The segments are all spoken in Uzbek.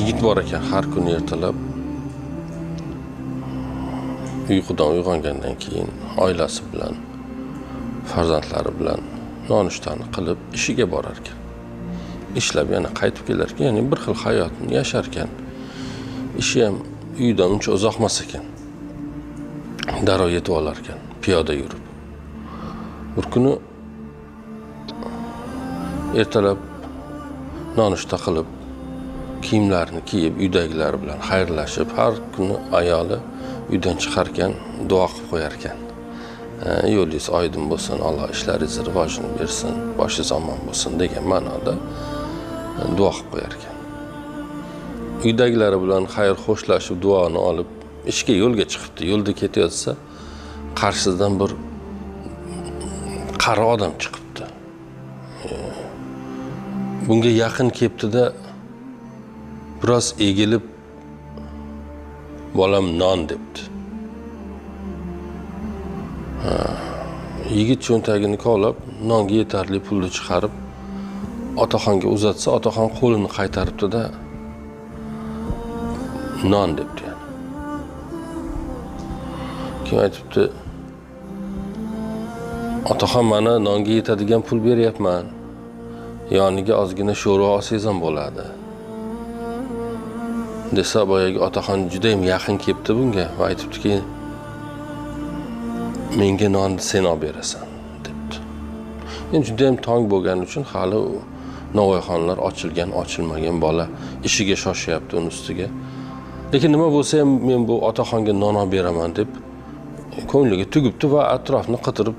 yigit bor ekan, har kuni ertalab uyqudan uyg'ongandan keyin oilasi bilan, farzandlari bilan nonushtani qilib ishiga borar ekan. Ishlab yana qaytib kelar ekan, ya'ni bir xil hayotni yashar ekan. Ishi ham uydan uncha uzoq emas ekan. Darrov yetib olar ekan, piyoda yurib. Bir kuni ertalab nonushta qilib, kiyimlarini kiyib, uydagilar bilan xayrlashib, har kuni ayoli uydan chiqar ekan, duo qilib qo'yar ekan. Yo'lingiz oydin bo'lsin, Alloh ishlaringizni rivojini bersin, boshingiz omon bo'lsin degan ma'noda duo qilib qo'yar ekan. Uydagilari bilan xayr xo'shlashib, duoni olib, ishga yo'lga chiqibdi. Yo'lda ketayotsa, qarshisidan bir qari odam chiqibdi. Bunga yaqin kelibdi-da, biroz egilib, bolam non debdi. Yigit cho'ntagini kovlab, nonga yetarli pulni chiqarib, otaxonga uzatsa, otaxon qo'lini qaytaribdi-da, non debdi yani. Keyin aytibdi, otaxon mana nonga yetadigan pul beryapman. Yoniga ozgina sho'rva olsangiz ham bo'ladi. Desa, boyagi otaxon juda ham yaqin kelibdi bunga va aytibdiki, menga nonni sen olib berasan debdi. Endi juda ham tong bo'lgani uchun hali novvoyxonalar ochilgan, ochilmagan, bola ishiga shoshyapti uni ustiga. Lekin nima bo'lsa ham men bu otaxonga non olib beraman deb ko'ngliga tugibdi va atrofni qidirib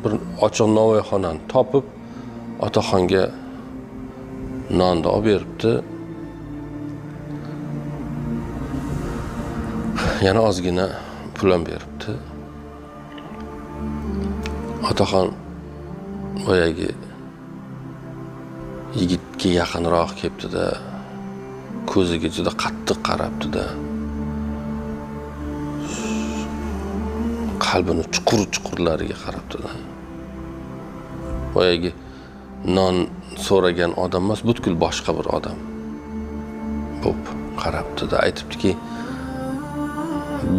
bir ochiq novvoyxonani topib otaxonga nonni olib beribdi. Yana ozgina pul ham beribdi. Otaxon boyagi yigitga yaqinroq kelibdi-da, ko'ziga juda qattiq qarabdi-da. Qalbini chuqur-chuqurlariga qarabdi-da. Boyagi non so'ragan odam emas, butkul boshqa bir odam bo'p qarabdi-da, aytibdiki,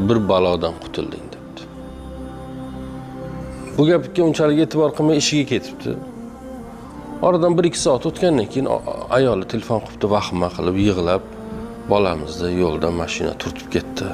bir balodan qutulding debdi. Bu gapga unchalik e'tibor qilmay ishiga ketibdi. Oradan 1-2 soat o'tgandan keyin ayoli telefon qilibdi, vahima qilib, yig'lab, bolamizni yo'lda mashina turtib ketdi.